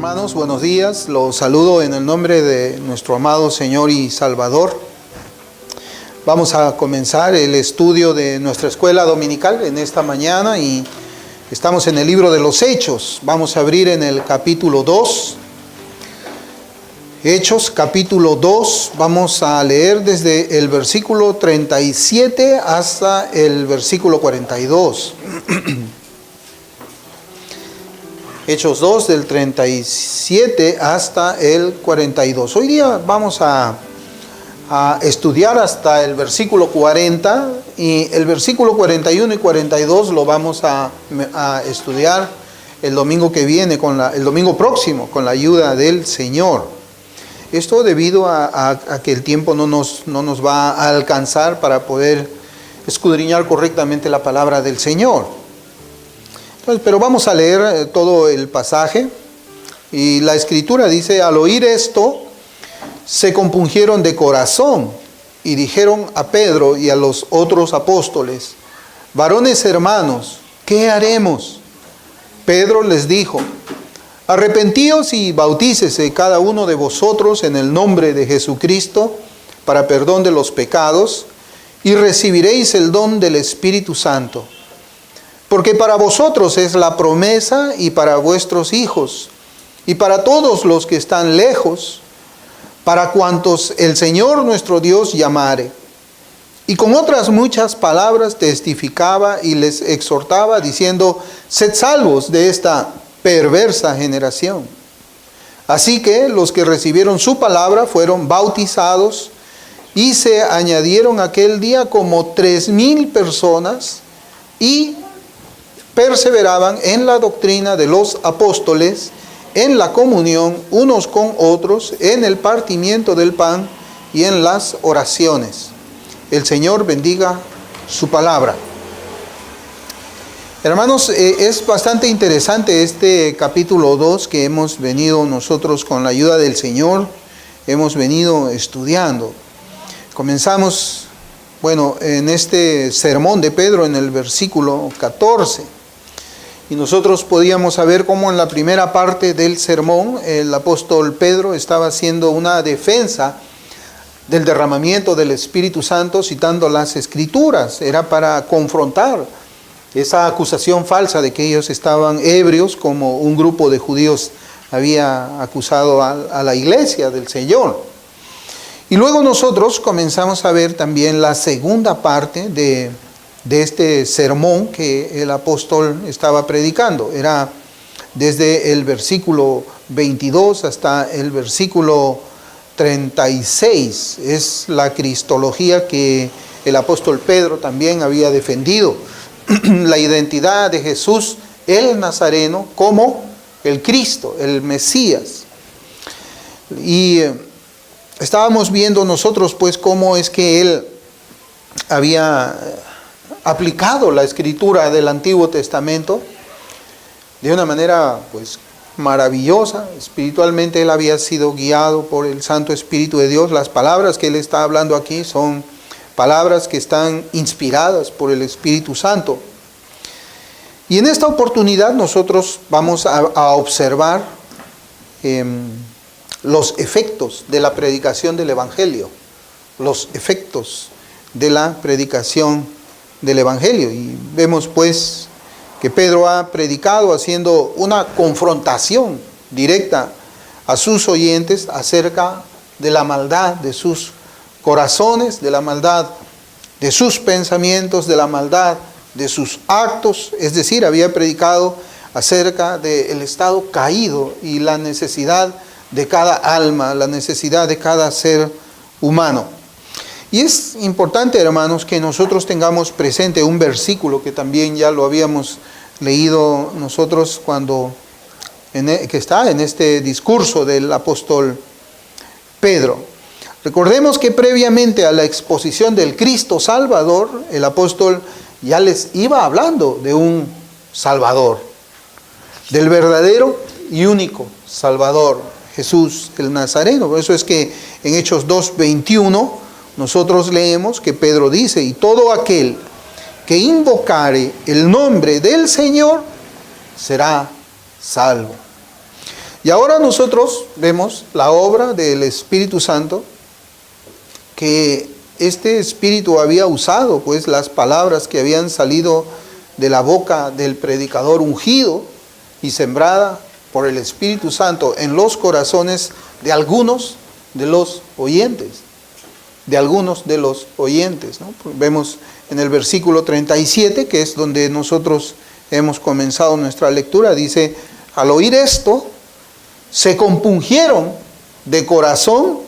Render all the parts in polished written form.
Hermanos, buenos días. Los saludo en el nombre de nuestro amado Señor y Salvador. Vamos a comenzar el estudio de nuestra escuela dominical en esta mañana y estamos en el libro de los Hechos. Vamos a abrir en el capítulo 2. Hechos, capítulo 2. Vamos a leer desde el versículo 37 hasta el versículo 42. Hechos 2 del 37 hasta el 42. Hoy día vamos a estudiar hasta el versículo 40 y el versículo 41 y 42 lo vamos a estudiar el domingo que viene, el domingo próximo, con la ayuda del Señor. Esto debido a que el tiempo no nos va a alcanzar para poder escudriñar correctamente la palabra del Señor. Pero vamos a leer todo el pasaje y la escritura dice: al oír esto se compungieron de corazón y dijeron a Pedro y a los otros apóstoles: varones hermanos, ¿qué haremos? Pedro les dijo: arrepentíos y bautícese cada uno de vosotros en el nombre de Jesucristo para perdón de los pecados y recibiréis el don del Espíritu Santo. Porque para vosotros es la promesa y para vuestros hijos y para todos los que están lejos, para cuantos el Señor nuestro Dios llamare. Y con otras muchas palabras testificaba y les exhortaba diciendo: sed salvos de esta perversa generación. Así que los que recibieron su palabra fueron bautizados y se añadieron aquel día como 3,000 personas y perseveraban en la doctrina de los apóstoles, en la comunión unos con otros, en el partimiento del pan y en las oraciones. El Señor bendiga su palabra. Hermanos, es bastante interesante este capítulo 2 que hemos venido nosotros con la ayuda del Señor, hemos venido estudiando. Comenzamos, en este sermón de Pedro en el versículo 14. Y nosotros podíamos saber cómo en la primera parte del sermón el apóstol Pedro estaba haciendo una defensa del derramamiento del Espíritu Santo citando las Escrituras. Era para confrontar esa acusación falsa de que ellos estaban ebrios, como un grupo de judíos había acusado a la iglesia del Señor. Y luego nosotros comenzamos a ver también la segunda parte de este sermón que el apóstol estaba predicando. Era desde el versículo 22 hasta el versículo 36. Es la cristología que el apóstol Pedro también había defendido. La identidad de Jesús, el Nazareno, como el Cristo, el Mesías. Y estábamos viendo nosotros pues cómo es que él había aplicado la escritura del Antiguo Testamento de una manera pues maravillosa. Espiritualmente él había sido guiado por el Santo Espíritu de Dios. Las palabras que él está hablando aquí son palabras que están inspiradas por el Espíritu Santo. Y en esta oportunidad nosotros vamos a observar los efectos de la predicación del Evangelio. Los efectos de la predicación del Evangelio. Y vemos pues que Pedro ha predicado haciendo una confrontación directa a sus oyentes acerca de la maldad de sus corazones, de la maldad de sus pensamientos, de la maldad de sus actos. Es decir, había predicado acerca del estado caído y la necesidad de cada alma, la necesidad de cada ser humano. Y es importante, hermanos, que nosotros tengamos presente un versículo que también ya lo habíamos leído nosotros que está en este discurso del apóstol Pedro. Recordemos que previamente a la exposición del Cristo Salvador, el apóstol ya les iba hablando de un Salvador, del verdadero y único Salvador, Jesús el Nazareno. Por eso es que en Hechos 2:21 nosotros leemos que Pedro dice: y todo aquel que invocare el nombre del Señor será salvo. Y ahora nosotros vemos la obra del Espíritu Santo, que este Espíritu había usado, pues las palabras que habían salido de la boca del predicador ungido y sembrada por el Espíritu Santo en los corazones de algunos de los oyentes. De algunos de los oyentes, ¿no? Vemos en el versículo 37, que es donde nosotros hemos comenzado nuestra lectura, dice: al oír esto, se compungieron de corazón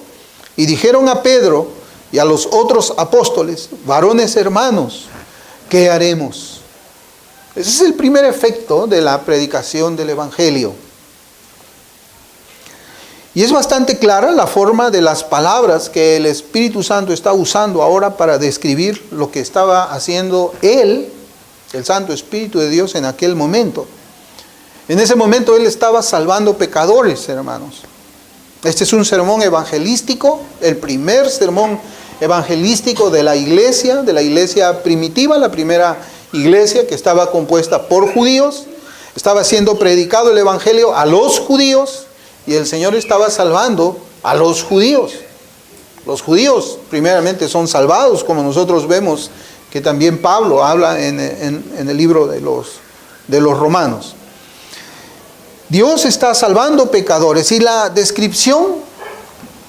y dijeron a Pedro y a los otros apóstoles: varones hermanos, ¿qué haremos? Ese es el primer efecto de la predicación del Evangelio. Y es bastante clara la forma de las palabras que el Espíritu Santo está usando ahora para describir lo que estaba haciendo Él, el Santo Espíritu de Dios, en aquel momento. En ese momento Él estaba salvando pecadores, hermanos. Este es un sermón evangelístico, el primer sermón evangelístico de la iglesia primitiva, la primera iglesia que estaba compuesta por judíos. Estaba siendo predicado el Evangelio a los judíos y el Señor estaba salvando a los judíos. Los judíos primeramente son salvados, como nosotros vemos que también Pablo habla en el libro de los Romanos. Dios está salvando pecadores y la descripción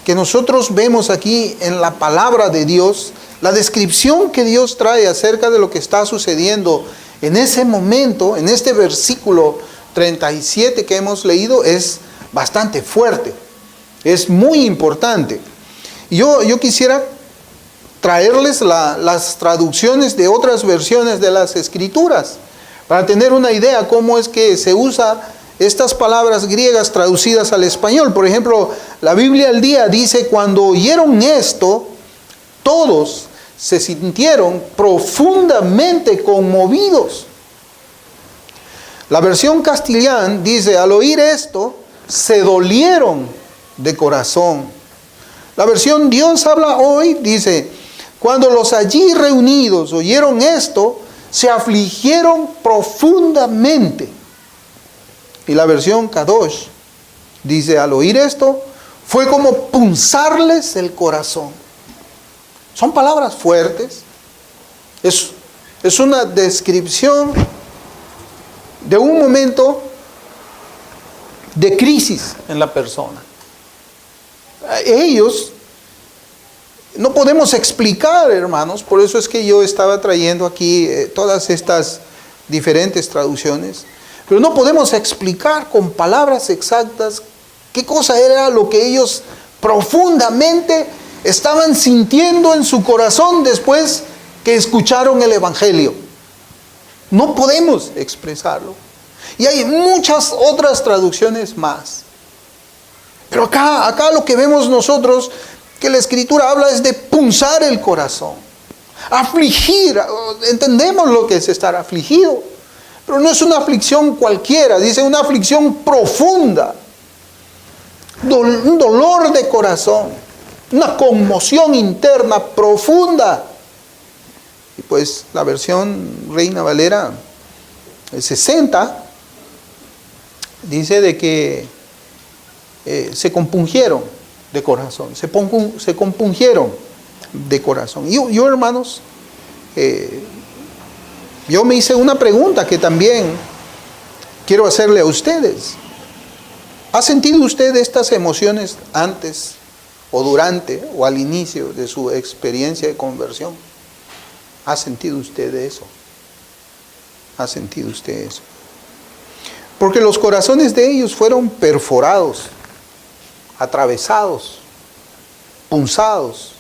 que nosotros vemos aquí en la palabra de Dios, la descripción que Dios trae acerca de lo que está sucediendo en ese momento, en este versículo 37 que hemos leído, es bastante fuerte, es muy importante. Y yo quisiera traerles las traducciones de otras versiones de las Escrituras, para tener una idea cómo es que se usa estas palabras griegas traducidas al español. Por ejemplo, la Biblia al Día dice: cuando oyeron esto, todos se sintieron profundamente conmovidos. La versión Castellana dice: al oír esto, se dolieron de corazón. La versión Dios habla hoy dice: cuando los allí reunidos oyeron esto, se afligieron profundamente. Y la versión Kadosh dice: al oír esto, fue como punzarles el corazón. Son palabras fuertes. Es una descripción de un momento de crisis en la persona. Ellos, no podemos explicar, hermanos, por eso es que yo estaba trayendo aquí todas estas diferentes traducciones, pero no podemos explicar con palabras exactas qué cosa era lo que ellos profundamente estaban sintiendo en su corazón después que escucharon el Evangelio. No podemos expresarlo. Y hay muchas otras traducciones más. Pero acá lo que vemos nosotros, que la Escritura habla, es de punzar el corazón. Afligir, entendemos lo que es estar afligido. Pero no es una aflicción cualquiera, dice una aflicción profunda. Un dolor de corazón, una conmoción interna profunda. Y pues la versión Reina Valera 60 dice de que se compungieron de corazón, se compungieron de corazón. Yo hermanos, yo me hice una pregunta que también quiero hacerle a ustedes. ¿Ha sentido usted estas emociones antes o durante o al inicio de su experiencia de conversión? ¿Ha sentido usted eso? ¿Ha sentido usted eso? Porque los corazones de ellos fueron perforados, atravesados, punzados.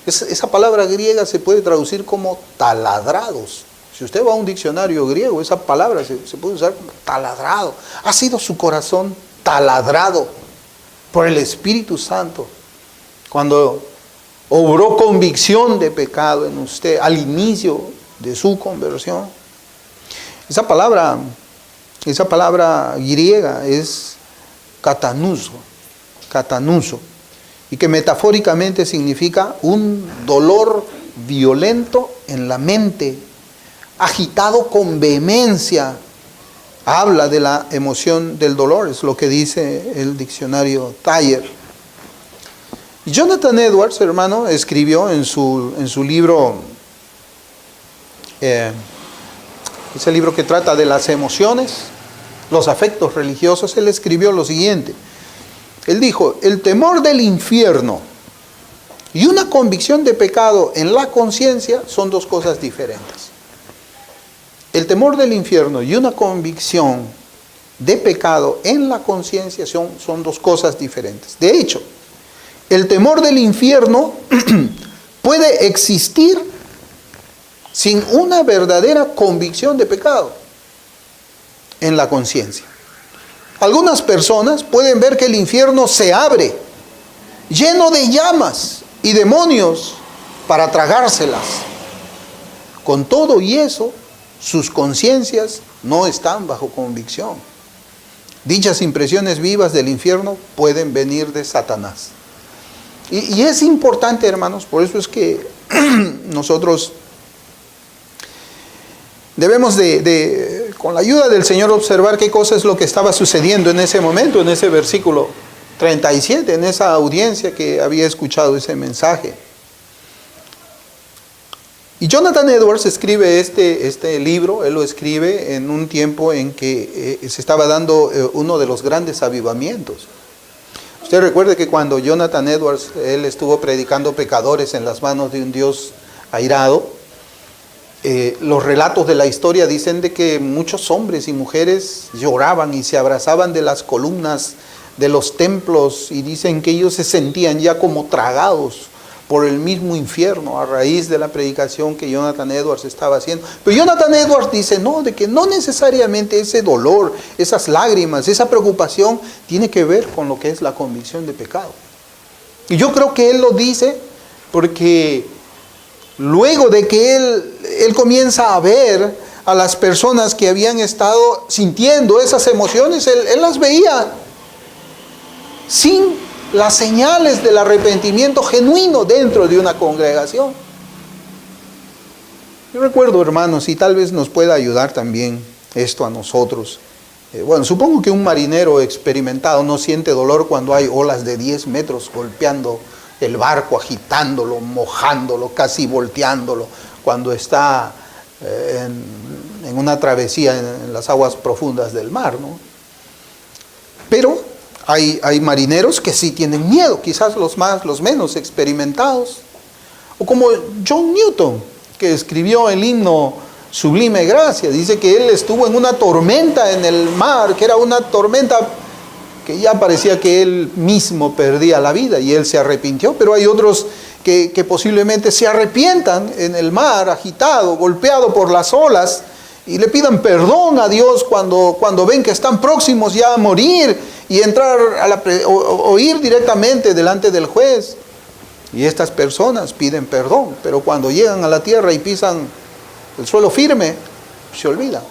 Esa palabra griega se puede traducir como taladrados. Si usted va a un diccionario griego, esa palabra se puede usar como taladrado. Ha sido su corazón taladrado por el Espíritu Santo cuando obró convicción de pecado en usted al inicio de su conversión. Esa palabra griega es katanuso, y que metafóricamente significa un dolor violento en la mente, agitado con vehemencia habla de la emoción del dolor, es lo que dice el diccionario Thayer. Jonathan Edwards, hermano, escribió en su libro, ese libro que trata de las emociones, los afectos religiosos, él escribió lo siguiente. Él dijo: el temor del infierno y una convicción de pecado en la conciencia son dos cosas diferentes. El temor del infierno y una convicción de pecado en la conciencia son dos cosas diferentes. De hecho, el temor del infierno puede existir sin una verdadera convicción de pecado en la conciencia. Algunas personas pueden ver que el infierno se abre, lleno de llamas y demonios para tragárselas. Con todo y eso, sus conciencias no están bajo convicción. Dichas impresiones vivas del infierno pueden venir de Satanás. Y es importante, hermanos, por eso es que nosotros debemos con la ayuda del Señor, observar qué cosa es lo que estaba sucediendo en ese momento, en ese versículo 37, en esa audiencia que había escuchado ese mensaje. Y Jonathan Edwards escribe este libro, él lo escribe en un tiempo en que se estaba dando uno de los grandes avivamientos. Usted recuerde que cuando Jonathan Edwards, él estuvo predicando pecadores en las manos de un Dios airado, los relatos de la historia dicen de que muchos hombres y mujeres lloraban y se abrazaban de las columnas de los templos, y dicen que ellos se sentían ya como tragados por el mismo infierno a raíz de la predicación que Jonathan Edwards estaba haciendo. Pero Jonathan Edwards dice de que no necesariamente ese dolor, esas lágrimas, esa preocupación tiene que ver con lo que es la convicción de pecado. Y yo creo que él lo dice porque luego de que él comienza a ver a las personas que habían estado sintiendo esas emociones, él las veía sin las señales del arrepentimiento genuino dentro de una congregación. Yo recuerdo, hermanos, y tal vez nos pueda ayudar también esto a nosotros. Supongo que un marinero experimentado no siente dolor cuando hay olas de 10 metros golpeando el barco, agitándolo, mojándolo, casi volteándolo, cuando está en una travesía en las aguas profundas del mar, ¿no? Pero hay marineros que sí tienen miedo, quizás los menos experimentados. O como John Newton, que escribió el himno Sublime Gracia, dice que él estuvo en una tormenta en el mar, que era una tormenta que ya parecía que él mismo perdía la vida y él se arrepintió. Pero hay otros que posiblemente se arrepientan en el mar, agitado, golpeado por las olas, y le pidan perdón a Dios cuando ven que están próximos ya a morir y entrar o ir directamente delante del juez. Y estas personas piden perdón, pero cuando llegan a la tierra y pisan el suelo firme, se olvidan.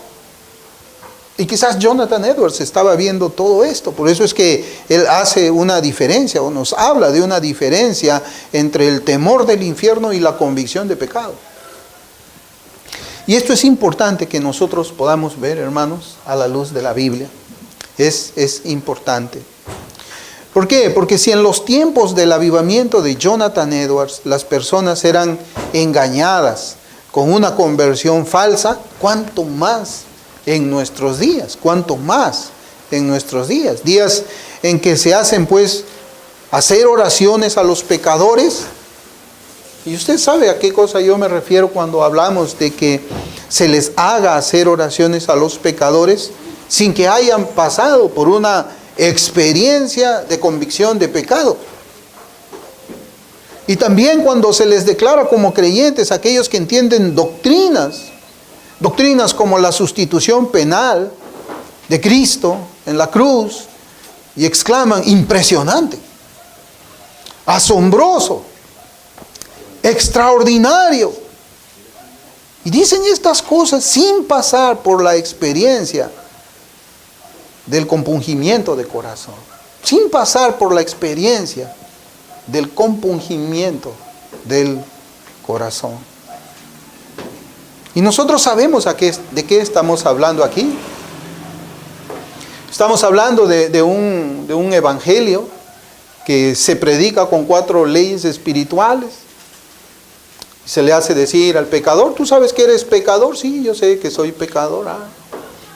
Y quizás Jonathan Edwards estaba viendo todo esto. Por eso es que él hace una diferencia, o nos habla de una diferencia entre el temor del infierno y la convicción de pecado. Y esto es importante que nosotros podamos ver, hermanos, a la luz de la Biblia. Es importante. ¿Por qué? Porque si en los tiempos del avivamiento de Jonathan Edwards las personas eran engañadas con una conversión falsa, ¿cuánto más en nuestros días? ¿Cuánto más en nuestros días? Días en que se hacen hacer oraciones a los pecadores. Y usted sabe a qué cosa yo me refiero cuando hablamos de que se les haga hacer oraciones a los pecadores sin que hayan pasado por una experiencia de convicción de pecado. Y también cuando se les declara como creyentes aquellos que entienden doctrinas como la sustitución penal de Cristo en la cruz, y exclaman: impresionante, asombroso, extraordinario. Y dicen estas cosas sin pasar por la experiencia del compungimiento de corazón, sin pasar por la experiencia del compungimiento del corazón. Y nosotros sabemos de qué estamos hablando aquí. Estamos hablando de un evangelio que se predica con 4 leyes espirituales. Se le hace decir al pecador, ¿tú sabes que eres pecador? Sí, yo sé que soy pecador.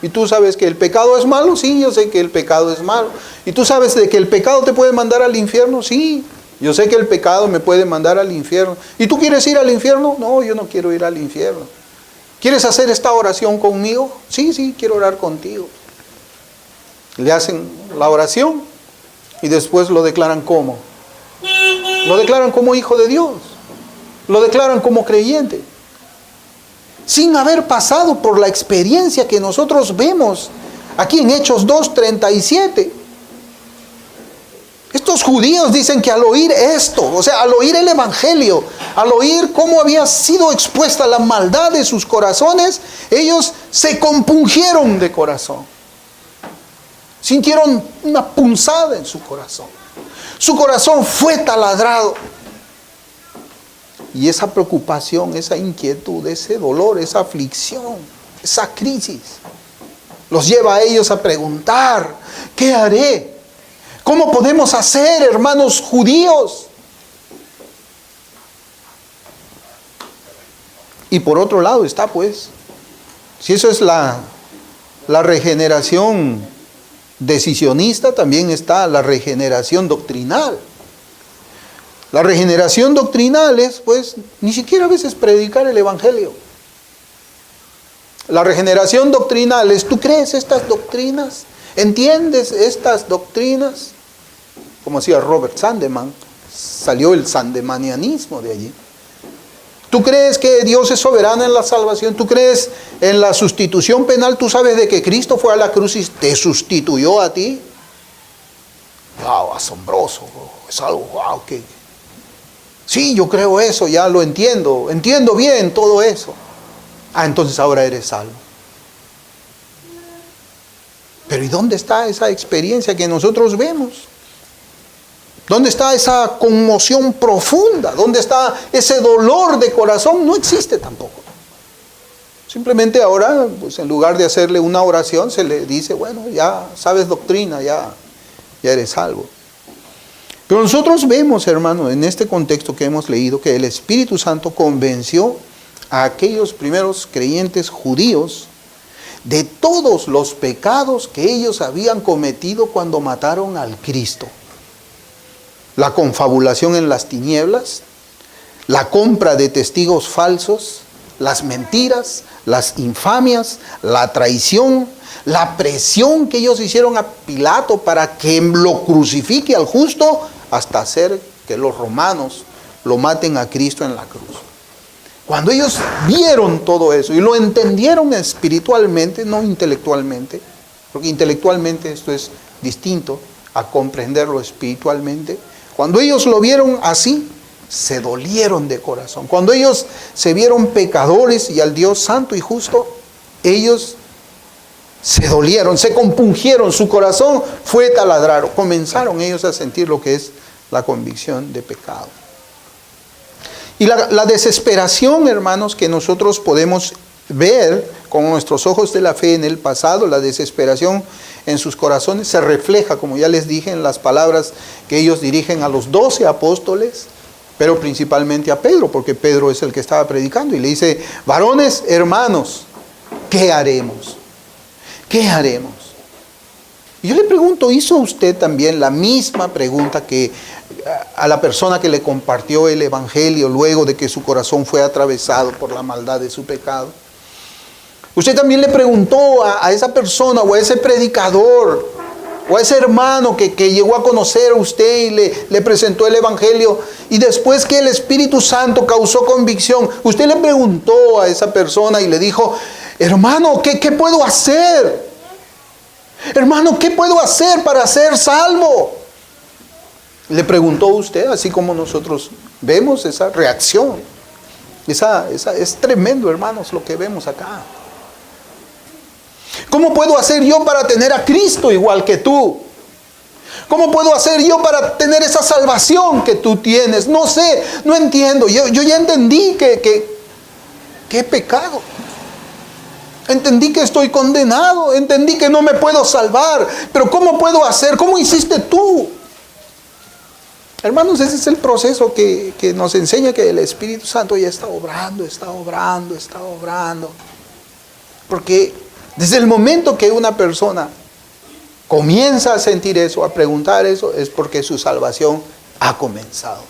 ¿Y tú sabes que el pecado es malo? Sí, yo sé que el pecado es malo. ¿Y tú sabes de que el pecado te puede mandar al infierno? Sí, yo sé que el pecado me puede mandar al infierno. ¿Y tú quieres ir al infierno? No, yo no quiero ir al infierno. ¿Quieres hacer esta oración conmigo? Sí, quiero orar contigo. Le hacen la oración y después lo declaran como. Lo declaran como hijo de Dios. Lo declaran como creyente. Sin haber pasado por la experiencia que nosotros vemos aquí en Hechos 2:37. Estos judíos dicen que al oír esto, o sea, al oír el evangelio, al oír cómo había sido expuesta la maldad de sus corazones, ellos se compungieron de corazón. Sintieron una punzada en su corazón. Su corazón fue taladrado. Y esa preocupación, esa inquietud, ese dolor, esa aflicción, esa crisis, los lleva a ellos a preguntar, ¿qué haré? ¿Cómo podemos hacer, hermanos judíos? Y por otro lado está, pues, si eso es la regeneración decisionista, también está la regeneración doctrinal. La regeneración doctrinal es, pues, ni siquiera a veces predicar el evangelio. La regeneración doctrinal es, ¿tú crees estas doctrinas? ¿Entiendes estas doctrinas? Como decía Robert Sandeman, salió el sandemanianismo de allí. ¿Tú crees que Dios es soberano en la salvación? ¿Tú crees en la sustitución penal? ¿Tú sabes de que Cristo fue a la cruz y te sustituyó a ti? Wow, asombroso, es algo, wow, que... Sí, yo creo eso, ya lo entiendo bien todo eso. Entonces ahora eres salvo. Pero ¿y dónde está esa experiencia que nosotros vemos? ¿Dónde está esa conmoción profunda? ¿Dónde está ese dolor de corazón? No existe tampoco. Simplemente ahora, pues en lugar de hacerle una oración, se le dice, bueno, ya sabes doctrina, ya eres salvo. Pero nosotros vemos, hermano, en este contexto que hemos leído, que el Espíritu Santo convenció a aquellos primeros creyentes judíos de todos los pecados que ellos habían cometido cuando mataron al Cristo. La confabulación en las tinieblas, la compra de testigos falsos, las mentiras, las infamias, la traición, la presión que ellos hicieron a Pilato para que lo crucifique al justo, hasta hacer que los romanos lo maten a Cristo en la cruz. Cuando ellos vieron todo eso y lo entendieron espiritualmente, no intelectualmente, porque intelectualmente esto es distinto a comprenderlo espiritualmente, cuando ellos lo vieron así, se dolieron de corazón. Cuando ellos se vieron pecadores y al Dios santo y justo, ellos se dolieron, se compungieron, su corazón fue taladrado. Comenzaron ellos a sentir lo que es la convicción de pecado. Y la desesperación, hermanos, que nosotros podemos ver con nuestros ojos de la fe en el pasado, la desesperación en sus corazones, se refleja, como ya les dije, en las palabras que ellos dirigen a los 12 apóstoles, pero principalmente a Pedro, porque Pedro es el que estaba predicando, y le dice, varones, hermanos, ¿qué haremos? ¿Qué haremos? Y yo le pregunto, ¿hizo usted también la misma pregunta que a la persona que le compartió el evangelio luego de que su corazón fue atravesado por la maldad de su pecado? Usted también le preguntó a esa persona o a ese predicador o a ese hermano que llegó a conocer a usted y le presentó el evangelio, y después que el Espíritu Santo causó convicción, usted le preguntó a esa persona y le dijo, hermano, ¿qué puedo hacer? Hermano, ¿qué puedo hacer para ser salvo? Le preguntó usted, así como nosotros vemos esa reacción. Es tremendo, hermanos, lo que vemos acá. ¿Cómo puedo hacer yo para tener a Cristo igual que tú? ¿Cómo puedo hacer yo para tener esa salvación que tú tienes? No sé, no entiendo. Yo ya entendí que he pecado. Entendí que estoy condenado, entendí que no me puedo salvar, pero ¿cómo puedo hacer? ¿Cómo hiciste tú? Hermanos, ese es el proceso que nos enseña que el Espíritu Santo ya está obrando, está obrando, está obrando. Porque desde el momento que una persona comienza a sentir eso, a preguntar eso, es porque su salvación ha comenzado.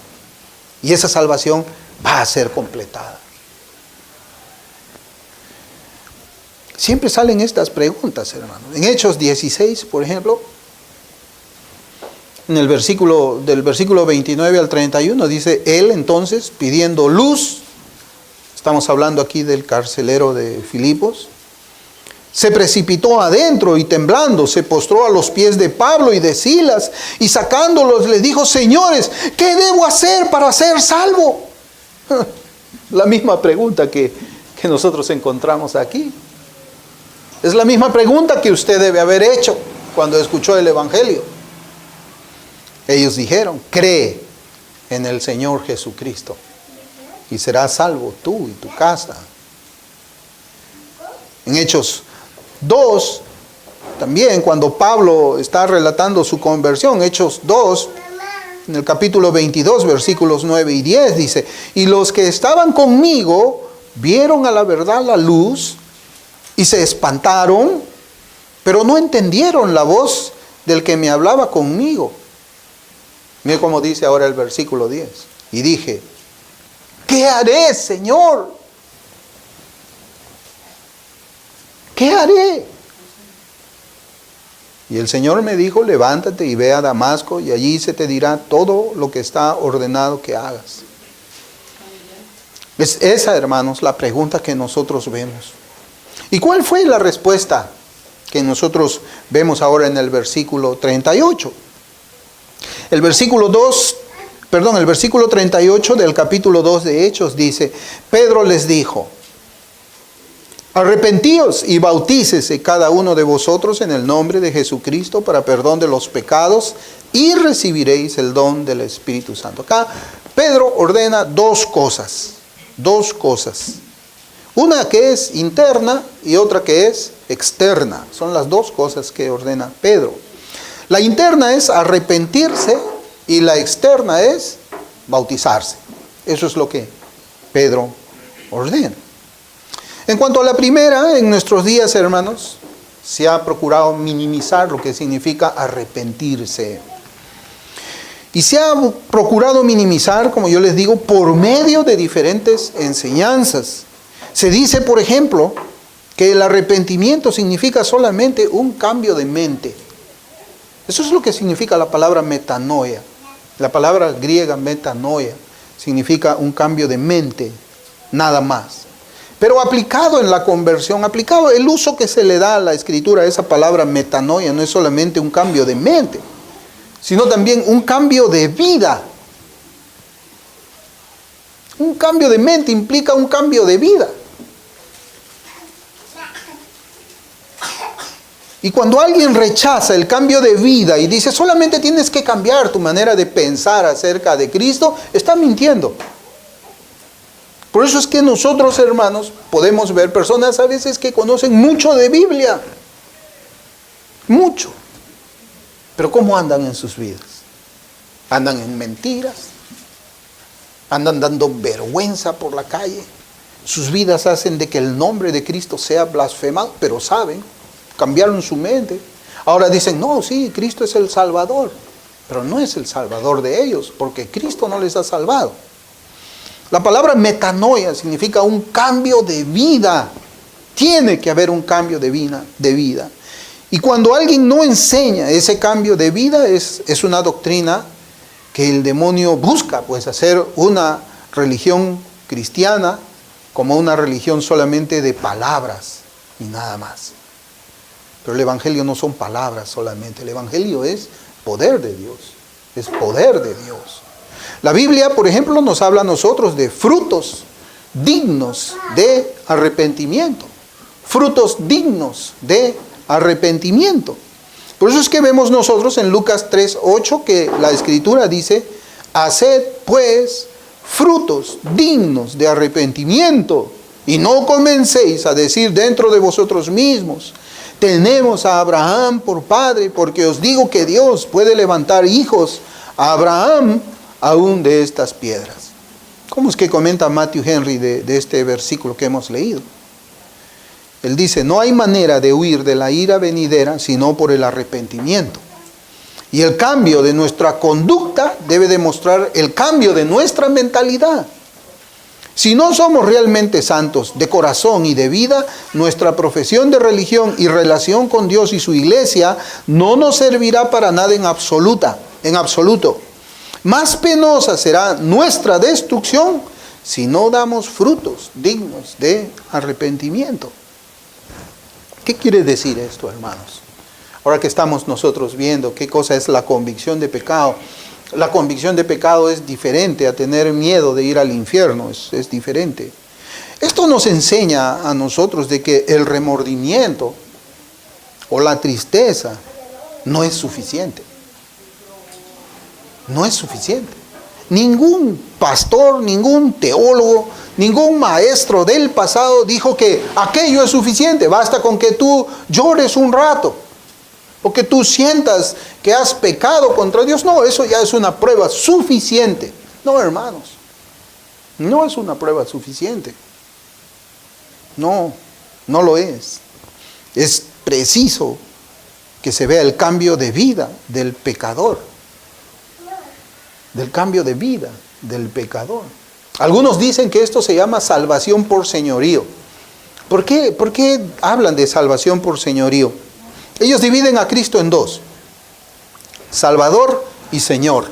Y esa salvación va a ser completada. Siempre salen estas preguntas, hermanos. En Hechos 16, por ejemplo, en el del versículo 29 al 31, dice, él entonces, pidiendo luz, estamos hablando aquí del carcelero de Filipos, se precipitó adentro y temblando, se postró a los pies de Pablo y de Silas, y sacándolos les dijo, señores, ¿qué debo hacer para ser salvo? La misma pregunta que nosotros encontramos aquí. Es la misma pregunta que usted debe haber hecho cuando escuchó el Evangelio. Ellos dijeron, cree en el Señor Jesucristo y serás salvo tú y tu casa. En Hechos 2, también cuando Pablo está relatando su conversión, Hechos 2, en el capítulo 22, versículos 9 y 10, dice, y los que estaban conmigo vieron a la verdad la luz y se espantaron, pero no entendieron la voz del que me hablaba conmigo. Mire cómo dice ahora el versículo 10. Y dije, ¿qué haré, Señor? ¿Qué haré? Y el Señor me dijo, levántate y ve a Damasco, y allí se te dirá todo lo que está ordenado que hagas. Es esa, hermanos, la pregunta que nosotros vemos. ¿Y cuál fue la respuesta que nosotros vemos ahora en el versículo 38? El versículo 38 del capítulo 2 de Hechos dice, Pedro les dijo, arrepentíos y bautícese cada uno de vosotros en el nombre de Jesucristo para perdón de los pecados y recibiréis el don del Espíritu Santo. Acá Pedro ordena dos cosas. Una que es interna y otra que es externa. Son las dos cosas que ordena Pedro. La interna es arrepentirse y la externa es bautizarse. Eso es lo que Pedro ordena. En cuanto a la primera, en nuestros días, hermanos, se ha procurado minimizar lo que significa arrepentirse. Y se ha procurado minimizar, como yo les digo, por medio de diferentes enseñanzas. Se dice, por ejemplo, que el arrepentimiento significa solamente un cambio de mente. Eso es lo que significa la palabra metanoia. La palabra griega metanoia significa un cambio de mente, nada más. Pero aplicado en la conversión, aplicado el uso que se le da a la escritura, a esa palabra metanoia, no es solamente un cambio de mente, sino también un cambio de vida. Un cambio de mente implica un cambio de vida. Y cuando alguien rechaza el cambio de vida y dice, solamente tienes que cambiar tu manera de pensar acerca de Cristo, está mintiendo. Por eso es que nosotros, hermanos, podemos ver personas a veces que conocen mucho de Biblia. Mucho. Pero ¿cómo andan en sus vidas? Andan en mentiras. Andan dando vergüenza por la calle. Sus vidas hacen de que el nombre de Cristo sea blasfemado, pero saben. Cambiaron su mente. Ahora dicen, no, sí, Cristo es el Salvador. Pero no es el Salvador de ellos, porque Cristo no les ha salvado. La palabra metanoia significa un cambio de vida. Tiene que haber un cambio de vida. Y cuando alguien no enseña ese cambio de vida, es una doctrina que el demonio busca, pues hacer una religión cristiana como una religión solamente de palabras y nada más. Pero el Evangelio no son palabras solamente, el Evangelio es poder de Dios, es poder de Dios. La Biblia, por ejemplo, nos habla a nosotros de frutos dignos de arrepentimiento. Frutos dignos de arrepentimiento. Por eso es que vemos nosotros en Lucas 3:8 que la Escritura dice, haced pues frutos dignos de arrepentimiento Y no comencéis a decir dentro de vosotros mismos, tenemos a Abraham por padre, porque os digo que Dios puede levantar hijos a Abraham aún de estas piedras. ¿Cómo es que comenta Matthew Henry de este versículo que hemos leído? Él dice, no hay manera de huir de la ira venidera sino por el arrepentimiento. Y el cambio de nuestra conducta debe demostrar el cambio de nuestra mentalidad. Si no somos realmente santos de corazón y de vida, nuestra profesión de religión y relación con Dios y su iglesia no nos servirá para nada en absoluto. Más penosa será nuestra destrucción si no damos frutos dignos de arrepentimiento. ¿Qué quiere decir esto, hermanos? Ahora que estamos nosotros viendo qué cosa es la convicción de pecado. La convicción de pecado es diferente a tener miedo de ir al infierno, es diferente. Esto nos enseña a nosotros de que el remordimiento o la tristeza no es suficiente. No es suficiente. Ningún pastor, ningún teólogo, ningún maestro del pasado dijo que aquello es suficiente. Basta con que tú llores un rato o que tú sientas que has pecado contra Dios. No, eso ya es una prueba suficiente. No, hermanos, no es una prueba suficiente. No lo es. Es preciso que se vea el cambio de vida del pecador. Del cambio de vida del pecador. Algunos dicen que esto se llama salvación por señorío. ¿Por qué hablan de salvación por señorío? Ellos dividen a Cristo en dos: Salvador y Señor.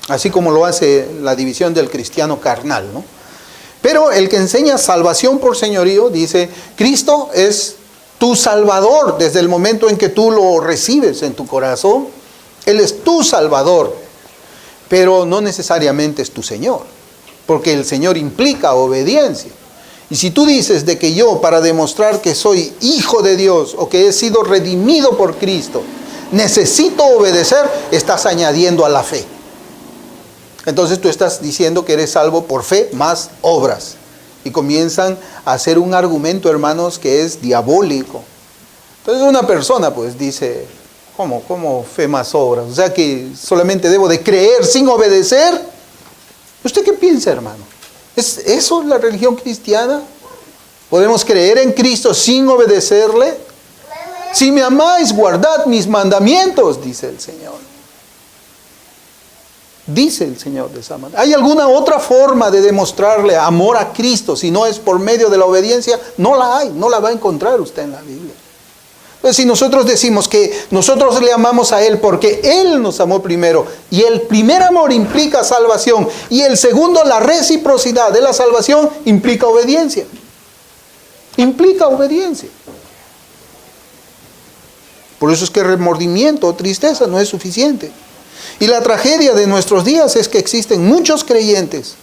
Así como lo hace la división del cristiano carnal, ¿no? Pero el que enseña salvación por señorío dice, Cristo es tu Salvador desde el momento en que tú lo recibes en tu corazón. Él es tu Salvador, pero no necesariamente es tu Señor, porque el Señor implica obediencia. Y si tú dices de que yo, para demostrar que soy hijo de Dios o que he sido redimido por Cristo, necesito obedecer, estás añadiendo a la fe. Entonces tú estás diciendo que eres salvo por fe más obras. Y comienzan a hacer un argumento, hermanos, que es diabólico. Entonces una persona pues dice, ¿cómo fe más obras? O sea que solamente debo de creer sin obedecer. ¿Usted qué piensa, hermano? ¿Es eso la religión cristiana? ¿Podemos creer en Cristo sin obedecerle? Si me amáis, guardad mis mandamientos, dice el Señor. Dice el Señor de esa manera. ¿Hay alguna otra forma de demostrarle amor a Cristo si no es por medio de la obediencia? No la hay, no la va a encontrar usted en la Biblia. Entonces, si nosotros decimos que nosotros le amamos a Él porque Él nos amó primero, y el primer amor implica salvación, y el segundo, la reciprocidad de la salvación, implica obediencia. Implica obediencia. Por eso es que remordimiento o tristeza no es suficiente. Y la tragedia de nuestros días es que existen muchos creyentes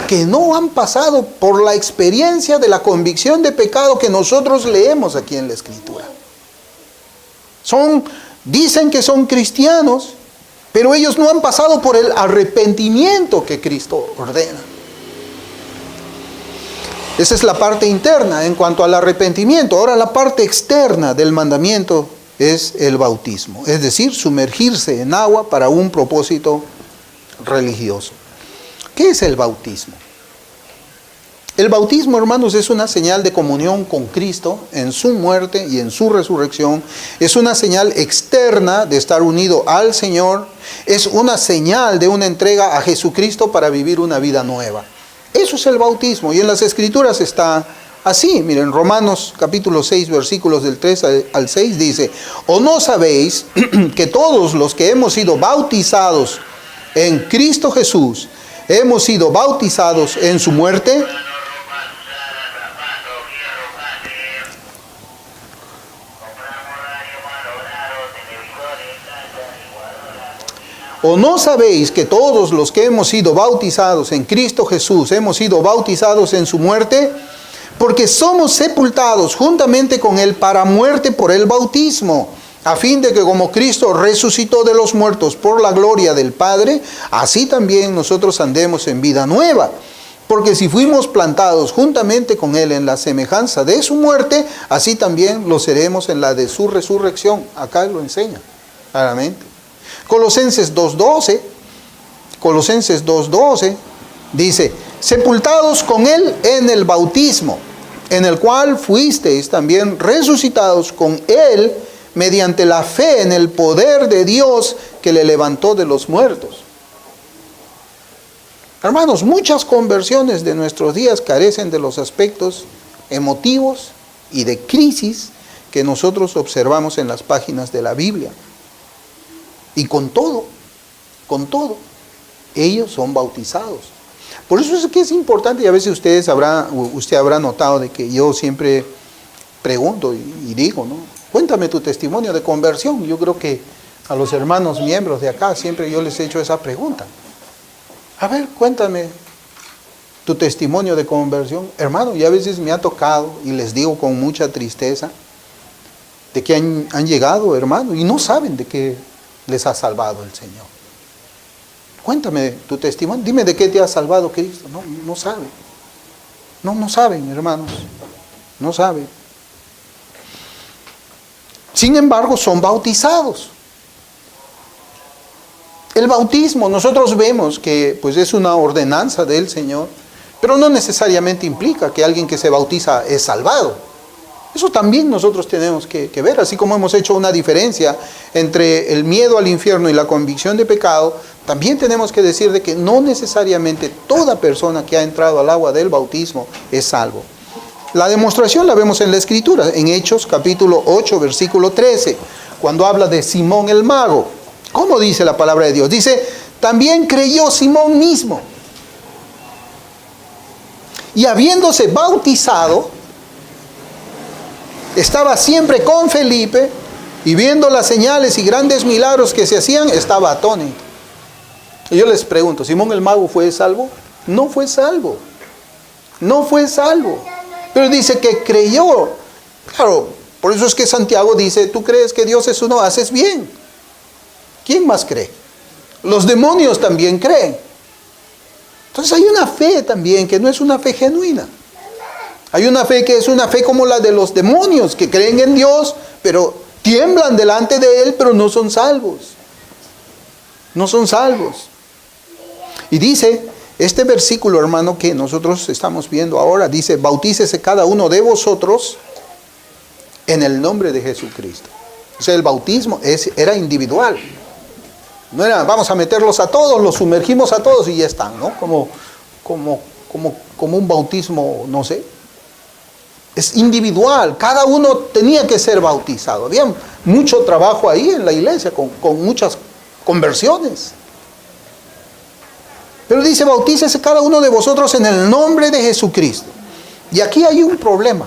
que no han pasado por la experiencia de la convicción de pecado que nosotros leemos aquí en la Escritura. Dicen que son cristianos, pero ellos no han pasado por el arrepentimiento que Cristo ordena. Esa es la parte interna en cuanto al arrepentimiento. Ahora la parte externa del mandamiento es el bautismo, es decir, sumergirse en agua para un propósito religioso. ¿Qué es el bautismo? El bautismo, hermanos, es una señal de comunión con Cristo en su muerte y en su resurrección. Es una señal externa de estar unido al Señor. Es una señal de una entrega a Jesucristo para vivir una vida nueva. Eso es el bautismo. Y en las Escrituras está así. Miren, Romanos capítulo 6, versículos del 3 al 6 dice: ¿O no sabéis que todos los que hemos sido bautizados en Cristo Jesús, hemos sido bautizados en su muerte? ¿O no sabéis que todos los que hemos sido bautizados en Cristo Jesús, hemos sido bautizados en su muerte? Porque somos sepultados juntamente con Él para muerte por el bautismo, a fin de que como Cristo resucitó de los muertos por la gloria del Padre, así también nosotros andemos en vida nueva. Porque si fuimos plantados juntamente con Él en la semejanza de su muerte, así también lo seremos en la de su resurrección. Acá lo enseña claramente. Colosenses 2:12 dice, sepultados con Él en el bautismo, en el cual fuisteis también resucitados con Él mediante la fe en el poder de Dios que le levantó de los muertos. Hermanos, muchas conversiones de nuestros días carecen de los aspectos emotivos y de crisis que nosotros observamos en las páginas de la Biblia. Y con todo, ellos son bautizados. Por eso es que es importante, y a veces usted habrá notado de que yo siempre pregunto y digo, ¿no? Cuéntame tu testimonio de conversión. Yo creo que a los hermanos miembros de acá siempre yo les he hecho esa pregunta. A ver, cuéntame tu testimonio de conversión. Hermano, y a veces me ha tocado, y les digo con mucha tristeza, de que han llegado, hermano, y no saben de qué les ha salvado el Señor. Cuéntame tu testimonio, dime de qué te ha salvado Cristo. No saben. No saben, hermanos. No saben. Sin embargo, son bautizados. El bautismo, nosotros vemos que pues es una ordenanza del Señor, pero no necesariamente implica que alguien que se bautiza es salvado. Eso también nosotros tenemos que ver, así como hemos hecho una diferencia entre el miedo al infierno y la convicción de pecado, también tenemos que decir de que no necesariamente toda persona que ha entrado al agua del bautismo es salvo. La demostración la vemos en la Escritura, en Hechos capítulo 8, versículo 13, cuando habla de Simón el mago. ¿Cómo dice la palabra de Dios? Dice, también creyó Simón mismo. Y habiéndose bautizado, estaba siempre con Felipe, y viendo las señales y grandes milagros que se hacían, estaba atónito. Y yo les pregunto, ¿Simón el mago fue salvo? No fue salvo. No fue salvo. Pero dice que creyó. Claro, por eso es que Santiago dice, tú crees que Dios es uno, haces bien. ¿Quién más cree? Los demonios también creen. Entonces hay una fe también que no es una fe genuina. Hay una fe que es una fe como la de los demonios, que creen en Dios, pero tiemblan delante de Él, pero no son salvos. No son salvos. Y dice, este versículo, hermano, que nosotros estamos viendo ahora, dice, bautícese cada uno de vosotros en el nombre de Jesucristo. O sea, el bautismo era individual. No era, vamos a meterlos a todos, los sumergimos a todos y ya están, ¿no? Como un bautismo, no sé. Es individual, cada uno tenía que ser bautizado. Había mucho trabajo ahí en la iglesia, con muchas conversiones. Pero dice, bautícese cada uno de vosotros en el nombre de Jesucristo. Y aquí hay un problema.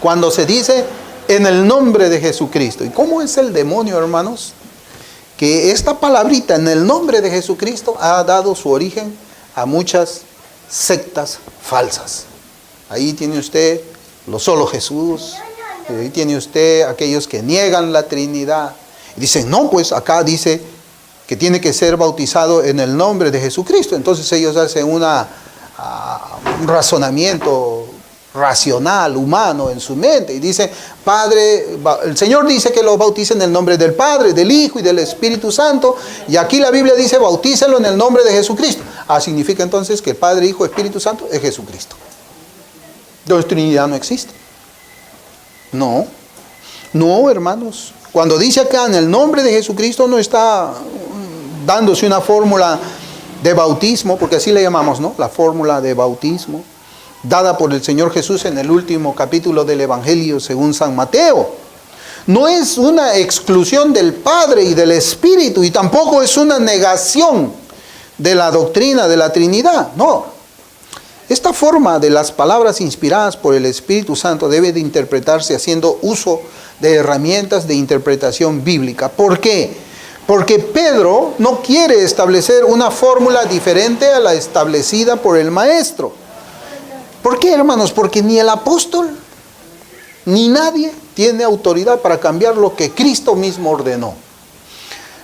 Cuando se dice en el nombre de Jesucristo. ¿Y cómo es el demonio, hermanos? Que esta palabrita, en el nombre de Jesucristo, ha dado su origen a muchas sectas falsas. Ahí tiene usted lo solo Jesús. Ahí tiene usted aquellos que niegan la Trinidad. Y dicen, no, pues acá dice que tiene que ser bautizado en el nombre de Jesucristo. Entonces ellos hacen un razonamiento racional, humano en su mente. Y dice, Padre, el Señor dice que lo bautice en el nombre del Padre, del Hijo y del Espíritu Santo. Y aquí la Biblia dice, bautícelo en el nombre de Jesucristo. Significa entonces que el Padre, Hijo, Espíritu Santo es Jesucristo. Entonces Trinidad no existe. No, hermanos. Cuando dice acá en el nombre de Jesucristo, no está dándose una fórmula de bautismo, porque así le llamamos, ¿no? La fórmula de bautismo, dada por el Señor Jesús en el último capítulo del Evangelio según San Mateo. No es una exclusión del Padre y del Espíritu, y tampoco es una negación de la doctrina de la Trinidad, no. Esta forma de las palabras inspiradas por el Espíritu Santo debe de interpretarse haciendo uso de herramientas de interpretación bíblica. ¿Por qué? Porque Pedro no quiere establecer una fórmula diferente a la establecida por el Maestro. ¿Por qué, hermanos? Porque ni el apóstol ni nadie tiene autoridad para cambiar lo que Cristo mismo ordenó.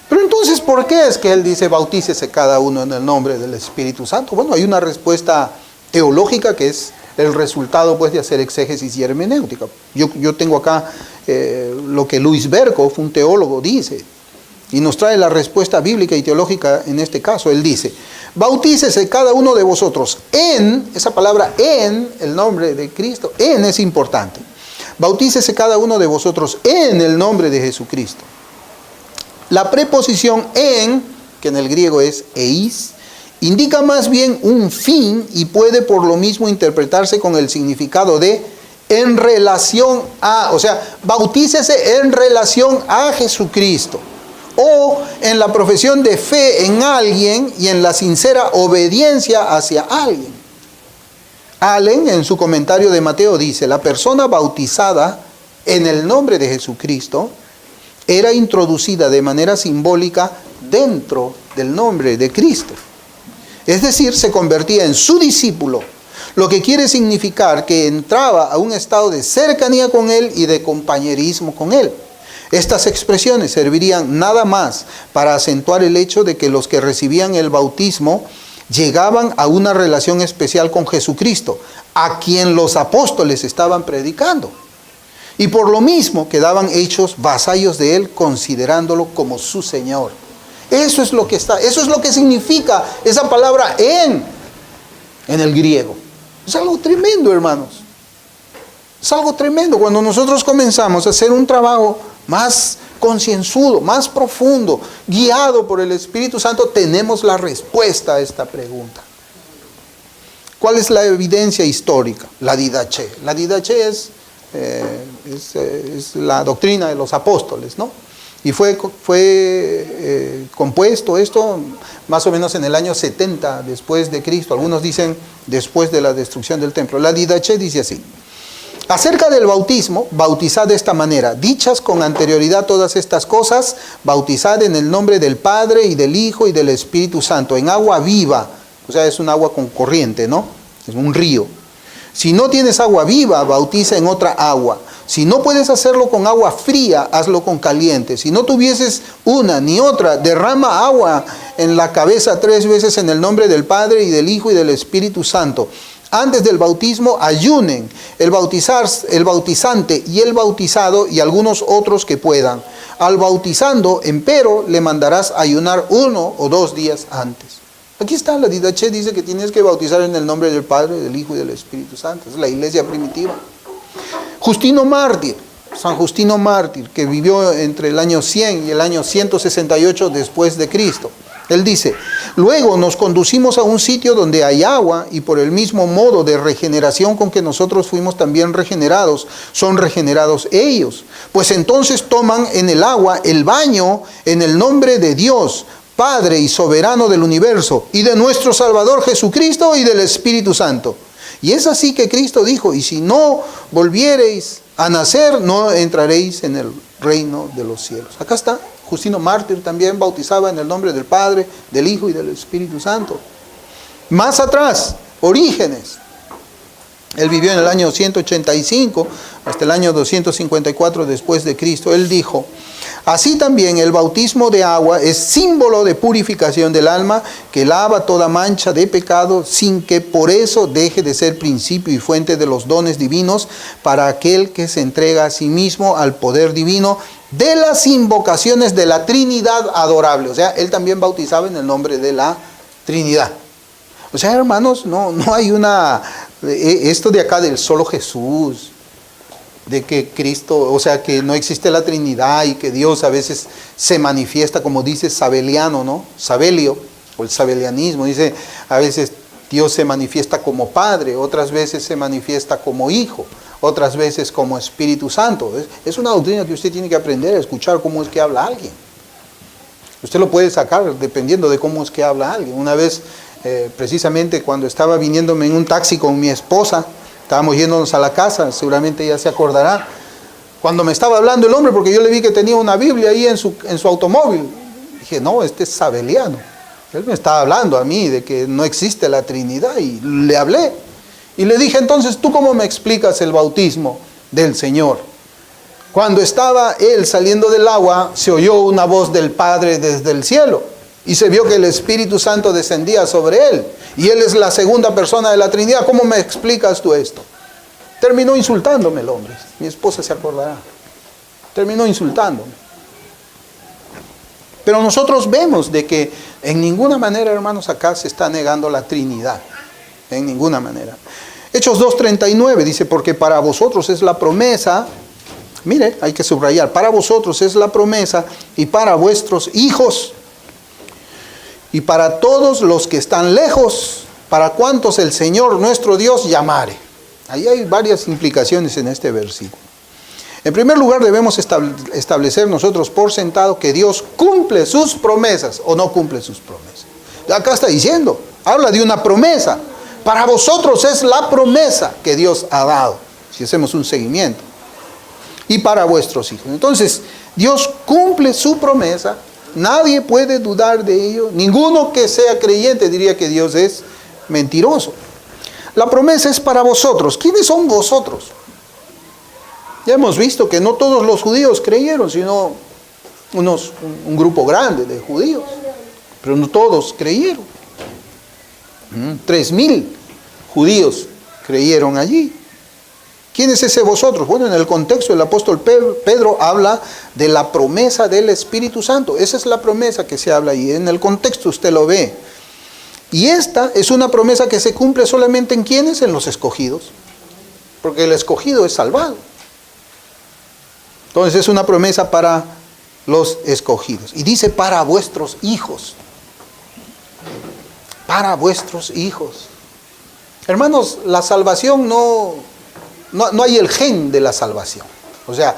Pero entonces, ¿por qué es que él dice bautícese cada uno en el nombre del Espíritu Santo? Bueno, hay una respuesta teológica que es el resultado pues de hacer exégesis y hermenéutica. Yo tengo acá lo que Luis Berkhoff, un teólogo, dice, y nos trae la respuesta bíblica y teológica en este caso. Él dice: bautícese cada uno de vosotros en, esa palabra en, el nombre de Cristo, en es importante. Bautícese cada uno de vosotros en el nombre de Jesucristo. La preposición en, que en el griego es eis, indica más bien un fin y puede por lo mismo interpretarse con el significado de en relación a, o sea, bautícese en relación a Jesucristo, o en la profesión de fe en alguien y en la sincera obediencia hacia alguien. Allen, en su comentario de Mateo, dice: la persona bautizada en el nombre de Jesucristo era introducida de manera simbólica dentro del nombre de Cristo. Es decir, se convertía en su discípulo, lo que quiere significar que entraba a un estado de cercanía con él y de compañerismo con él. Estas expresiones servirían nada más para acentuar el hecho de que los que recibían el bautismo llegaban a una relación especial con Jesucristo, a quien los apóstoles estaban predicando. Y por lo mismo quedaban hechos vasallos de él, considerándolo como su Señor. Eso es lo que significa esa palabra en el griego. Es algo tremendo, hermanos. Es algo tremendo. Cuando nosotros comenzamos a hacer un trabajo más concienzudo, más profundo, guiado por el Espíritu Santo, tenemos la respuesta a esta pregunta. ¿Cuál es la evidencia histórica? La didaché. La didaché es la doctrina de los apóstoles, ¿no? Y fue compuesto esto más o menos en el año 70 después de Cristo. Algunos dicen después de la destrucción del templo. La didaché dice así: acerca del bautismo, bautizad de esta manera. Dichas con anterioridad todas estas cosas, bautizad en el nombre del Padre y del Hijo y del Espíritu Santo, en agua viva. O sea, es un agua con corriente, ¿no? Es un río. Si no tienes agua viva, bautiza en otra agua. Si no puedes hacerlo con agua fría, hazlo con caliente. Si no tuvieses una ni otra, derrama agua en la cabeza 3 veces en el nombre del Padre y del Hijo y del Espíritu Santo. Antes del bautismo ayunen el bautizante y el bautizado y algunos otros que puedan. Al bautizando, empero, le mandarás ayunar 1 o 2 días antes. Aquí está, la didaché dice que tienes que bautizar en el nombre del Padre, del Hijo y del Espíritu Santo. Es la iglesia primitiva. Justino Mártir, San Justino Mártir, que vivió entre el año 100 y el año 168 después de Cristo. Él dice: luego nos conducimos a un sitio donde hay agua, y por el mismo modo de regeneración con que nosotros fuimos también regenerados, son regenerados ellos. Pues entonces toman en el agua el baño en el nombre de Dios, Padre y soberano del universo, y de nuestro Salvador Jesucristo y del Espíritu Santo. Y es así que Cristo dijo: y si no volviereis a nacer, no entraréis en el reino de los cielos. Acá está. Justino Mártir también bautizaba en el nombre del Padre, del Hijo y del Espíritu Santo. Más atrás, Orígenes. Él vivió en el año 185 hasta el año 254 después de Cristo. Él dijo: así también el bautismo de agua es símbolo de purificación del alma, que lava toda mancha de pecado, sin que por eso deje de ser principio y fuente de los dones divinos para aquel que se entrega a sí mismo al poder divino de las invocaciones de la Trinidad adorable. O sea, él también bautizaba en el nombre de la Trinidad. O sea, hermanos, no hay esto de acá del solo Jesús, de que Cristo, o sea, que no existe la Trinidad y que Dios a veces se manifiesta, como dice Sabeliano, ¿no? Sabelio, o el sabelianismo, dice, a veces Dios se manifiesta como Padre, otras veces se manifiesta como Hijo, otras veces como Espíritu Santo. Es una doctrina que usted tiene que aprender a escuchar cómo es que habla alguien. Usted lo puede sacar dependiendo de cómo es que habla alguien. Una vez, precisamente cuando estaba viniéndome en un taxi con mi esposa, estábamos yéndonos a la casa, seguramente ella se acordará, cuando me estaba hablando el hombre, porque yo le vi que tenía una Biblia ahí en su automóvil, dije: no, este es sabeliano. Él me estaba hablando a mí de que no existe la Trinidad, y le hablé. Y le dije: entonces, ¿tú cómo me explicas el bautismo del Señor? Cuando estaba él saliendo del agua, se oyó una voz del Padre desde el cielo. Y se vio que el Espíritu Santo descendía sobre él. Y él es la segunda persona de la Trinidad. ¿Cómo me explicas tú esto? Terminó insultándome el hombre. Mi esposa se acordará. Terminó insultándome. Pero nosotros vemos de que en ninguna manera, hermanos, acá se está negando la Trinidad. En ninguna manera. Hechos 2:39 dice, porque para vosotros es la promesa. Mire, hay que subrayar. Para vosotros es la promesa y para vuestros hijos. Y para todos los que están lejos, para cuantos el Señor nuestro Dios llamare. Ahí hay varias implicaciones en este versículo. En primer lugar, debemos establecer nosotros por sentado que Dios cumple sus promesas o no cumple sus promesas. Acá está diciendo, habla de una promesa. Para vosotros es la promesa que Dios ha dado, si hacemos un seguimiento. Y para vuestros hijos. Entonces, Dios cumple su promesa. Nadie puede dudar de ello. Ninguno que sea creyente diría que Dios es mentiroso. La promesa es para vosotros. ¿Quiénes son vosotros? Ya hemos visto que no todos los judíos creyeron, sino un grupo grande de judíos. Pero no todos creyeron. 3,000 judíos creyeron allí. ¿Quién es ese vosotros? Bueno, en el contexto el apóstol Pedro habla de la promesa del Espíritu Santo. Esa es la promesa que se habla ahí. En el contexto usted lo ve. Y esta es una promesa que se cumple solamente en ¿quiénes? En los escogidos. Porque el escogido es salvado. Entonces es una promesa para los escogidos. Y dice para vuestros hijos. Para vuestros hijos. Hermanos, la salvación no hay el gen de la salvación. O sea,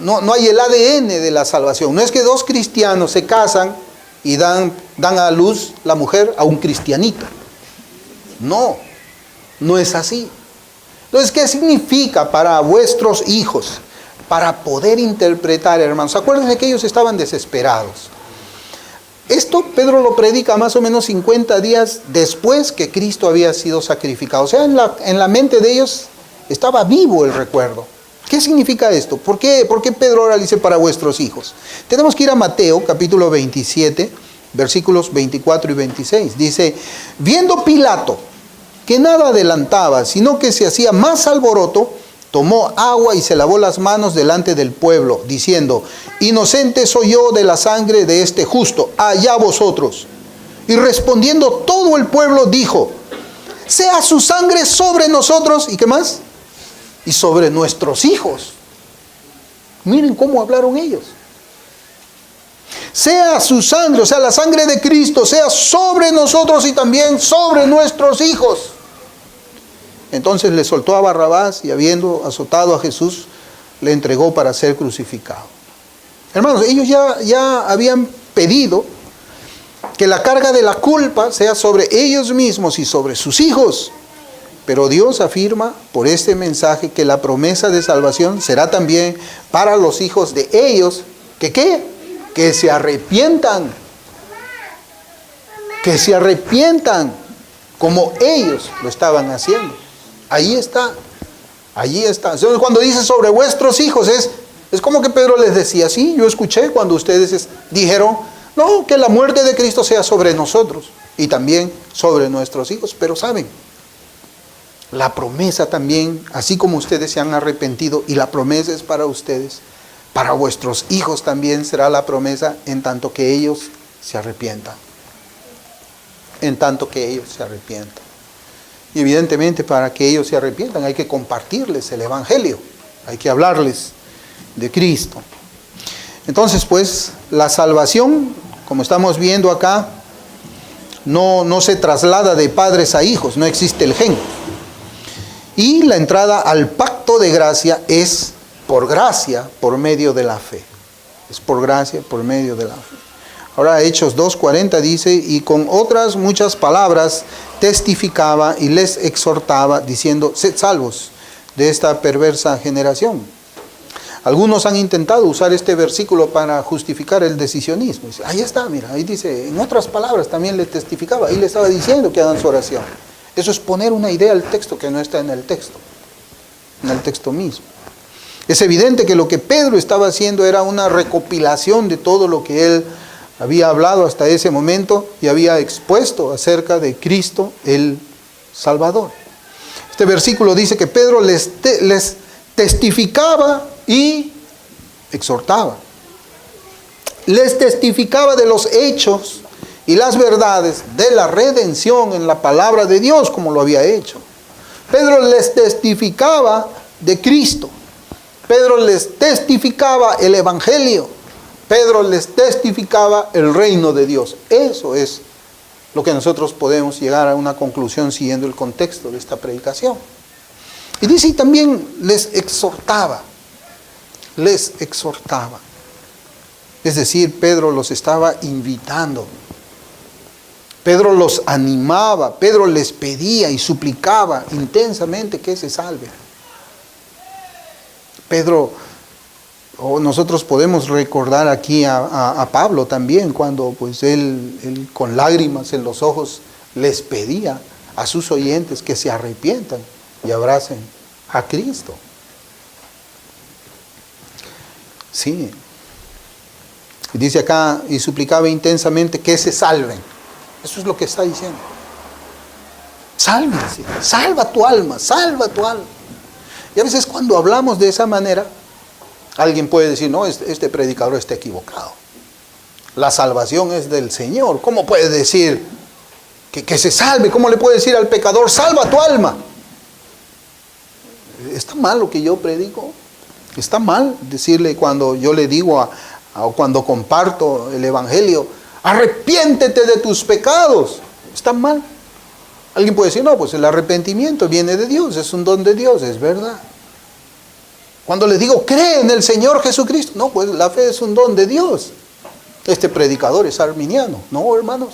no hay el ADN de la salvación. No es que dos cristianos se casan y dan a luz la mujer a un cristianito. No es así. Entonces, ¿qué significa para vuestros hijos? Para poder interpretar, hermanos. Acuérdense que ellos estaban desesperados. Esto Pedro lo predica más o menos 50 días después que Cristo había sido sacrificado. O sea, en la mente de ellos estaba vivo el recuerdo. ¿Qué significa esto? ¿Por qué Pedro ahora dice para vuestros hijos? Tenemos que ir a Mateo, capítulo 27, versículos 24 y 26. Dice, viendo Pilato que nada adelantaba, sino que se hacía más alboroto, tomó agua y se lavó las manos delante del pueblo, diciendo, inocente soy yo de la sangre de este justo, allá vosotros. Y respondiendo todo el pueblo dijo, sea su sangre sobre nosotros, ¿y qué más? Y sobre nuestros hijos. Miren cómo hablaron ellos. Sea su sangre, o sea, la sangre de Cristo, sea sobre nosotros y también sobre nuestros hijos. Entonces le soltó a Barrabás y habiendo azotado a Jesús, le entregó para ser crucificado. Hermanos, ellos ya habían pedido que la carga de la culpa sea sobre ellos mismos y sobre sus hijos. Pero Dios afirma por este mensaje que la promesa de salvación será también para los hijos de ellos. ¿Que qué? Que se arrepientan. Que se arrepientan como ellos lo estaban haciendo. Ahí está. Allí está. Entonces, cuando dice sobre vuestros hijos, es como que Pedro les decía, sí, yo escuché cuando ustedes dijeron, no, que la muerte de Cristo sea sobre nosotros y también sobre nuestros hijos. Pero saben, la promesa también, así como ustedes se han arrepentido y la promesa es para ustedes, para vuestros hijos también será la promesa en tanto que ellos se arrepientan. En tanto que ellos se arrepientan. Y evidentemente para que ellos se arrepientan hay que compartirles el Evangelio, hay que hablarles de Cristo. Entonces pues la salvación, como estamos viendo acá, no se traslada de padres a hijos, no existe el gen. Y la entrada al pacto de gracia es por gracia, por medio de la fe. Es por gracia, por medio de la fe. Ahora Hechos 2:40 dice, y con otras muchas palabras testificaba y les exhortaba, diciendo, sed salvos de esta perversa generación. Algunos han intentado usar este versículo para justificar el decisionismo. Dice, ahí está, mira, ahí dice, en otras palabras también le testificaba, ahí le estaba diciendo que hagan su oración. Eso es poner una idea al texto que no está en el texto mismo. Es evidente que lo que Pedro estaba haciendo era una recopilación de todo lo que él había hablado hasta ese momento y había expuesto acerca de Cristo el Salvador. Este versículo dice que Pedro les testificaba y exhortaba. Les testificaba de los hechos y las verdades de la redención en la palabra de Dios, como lo había hecho. Pedro les testificaba de Cristo. Pedro les testificaba el Evangelio. Pedro les testificaba el reino de Dios. Eso es lo que nosotros podemos llegar a una conclusión siguiendo el contexto de esta predicación. Y dice, y también les exhortaba. Les exhortaba. Es decir, Pedro los estaba invitando. Pedro los animaba. Pedro les pedía y suplicaba intensamente que se salven. Pedro, nosotros podemos recordar aquí a Pablo también, cuando pues él con lágrimas en los ojos les pedía a sus oyentes que se arrepientan y abracen a Cristo. Sí. Y dice acá, y suplicaba intensamente que se salven. Eso es lo que está diciendo. Sálvense, salva tu alma, salva tu alma. Y a veces cuando hablamos de esa manera, alguien puede decir, no, este predicador está equivocado. La salvación es del Señor. ¿Cómo puede decir que se salve? ¿Cómo le puede decir al pecador, salva tu alma? ¿Está mal lo que yo predico? ¿Está mal decirle cuando yo le digo o cuando comparto el Evangelio, arrepiéntete de tus pecados? ¿Está mal? Alguien puede decir, no, pues el arrepentimiento viene de Dios, es un don de Dios, es verdad. Cuando les digo, cree en el Señor Jesucristo, no, pues la fe es un don de Dios. Este predicador es arminiano. No, hermanos,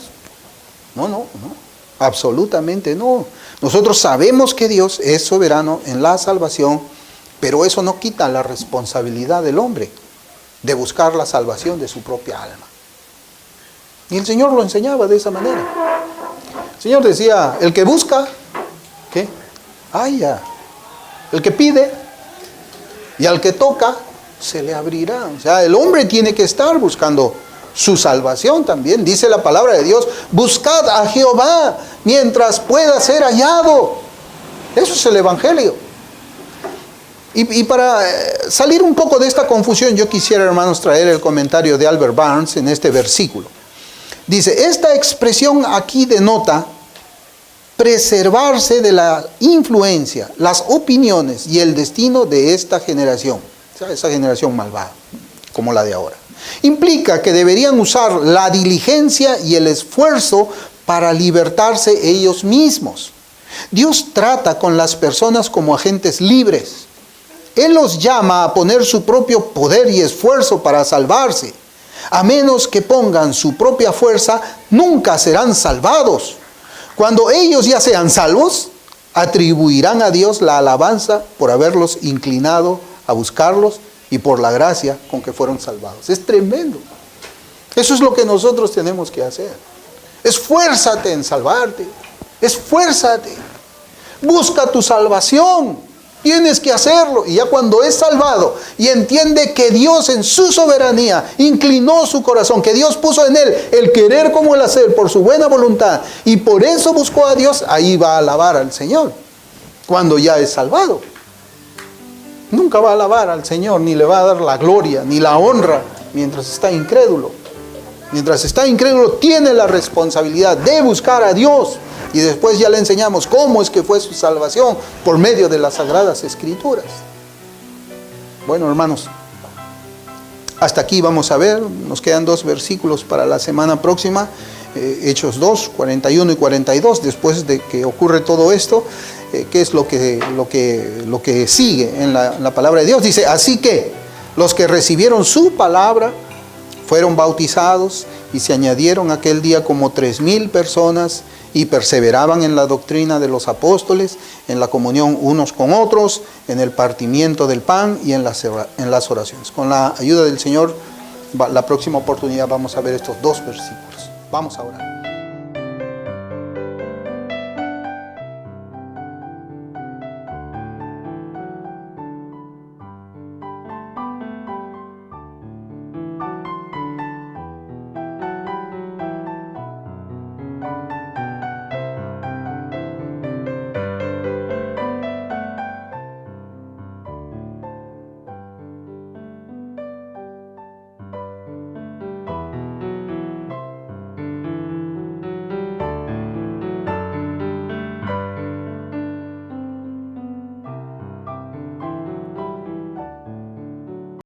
no, absolutamente no. Nosotros sabemos que Dios es soberano en la salvación, pero eso no quita la responsabilidad del hombre de buscar la salvación de su propia alma. Y el Señor lo enseñaba de esa manera. El Señor decía, el que busca, ¿qué? Halla. El que pide, y al que toca, se le abrirá. O sea, el hombre tiene que estar buscando su salvación también. Dice la palabra de Dios, buscad a Jehová mientras pueda ser hallado. Eso es el Evangelio. Y para salir un poco de esta confusión, yo quisiera, hermanos, traer el comentario de Albert Barnes en este versículo. Dice, esta expresión aquí denota preservarse de la influencia, las opiniones y el destino de esta generación. O sea, esa generación malvada, como la de ahora. Implica que deberían usar la diligencia y el esfuerzo para libertarse ellos mismos. Dios trata con las personas como agentes libres. Él los llama a poner su propio poder y esfuerzo para salvarse. A menos que pongan su propia fuerza, nunca serán salvados. Cuando ellos ya sean salvos, atribuirán a Dios la alabanza por haberlos inclinado a buscarlos y por la gracia con que fueron salvados. Es tremendo. Eso es lo que nosotros tenemos que hacer. Esfuérzate en salvarte. Esfuérzate. Busca tu salvación. Tienes que hacerlo. Y ya cuando es salvado y entiende que Dios en su soberanía inclinó su corazón, que Dios puso en él el querer como el hacer por su buena voluntad, y por eso buscó a Dios, ahí va a alabar al Señor. Cuando ya es salvado, nunca va a alabar al Señor, ni le va a dar la gloria, ni la honra, mientras está incrédulo. Mientras está incrédulo, tiene la responsabilidad de buscar a Dios. Y después ya le enseñamos cómo es que fue su salvación por medio de las Sagradas Escrituras. Bueno, hermanos, hasta aquí vamos a ver. Nos quedan 2 versículos para la semana próxima. Hechos 2, 41 y 42. Después de que ocurre todo esto, ¿qué es lo que sigue en la palabra de Dios? Dice, así que los que recibieron su palabra fueron bautizados y se añadieron aquel día como 3,000 personas y perseveraban en la doctrina de los apóstoles, en la comunión unos con otros, en el partimiento del pan y en las oraciones. Con la ayuda del Señor, la próxima oportunidad vamos a ver estos 2 versículos. Vamos a orar.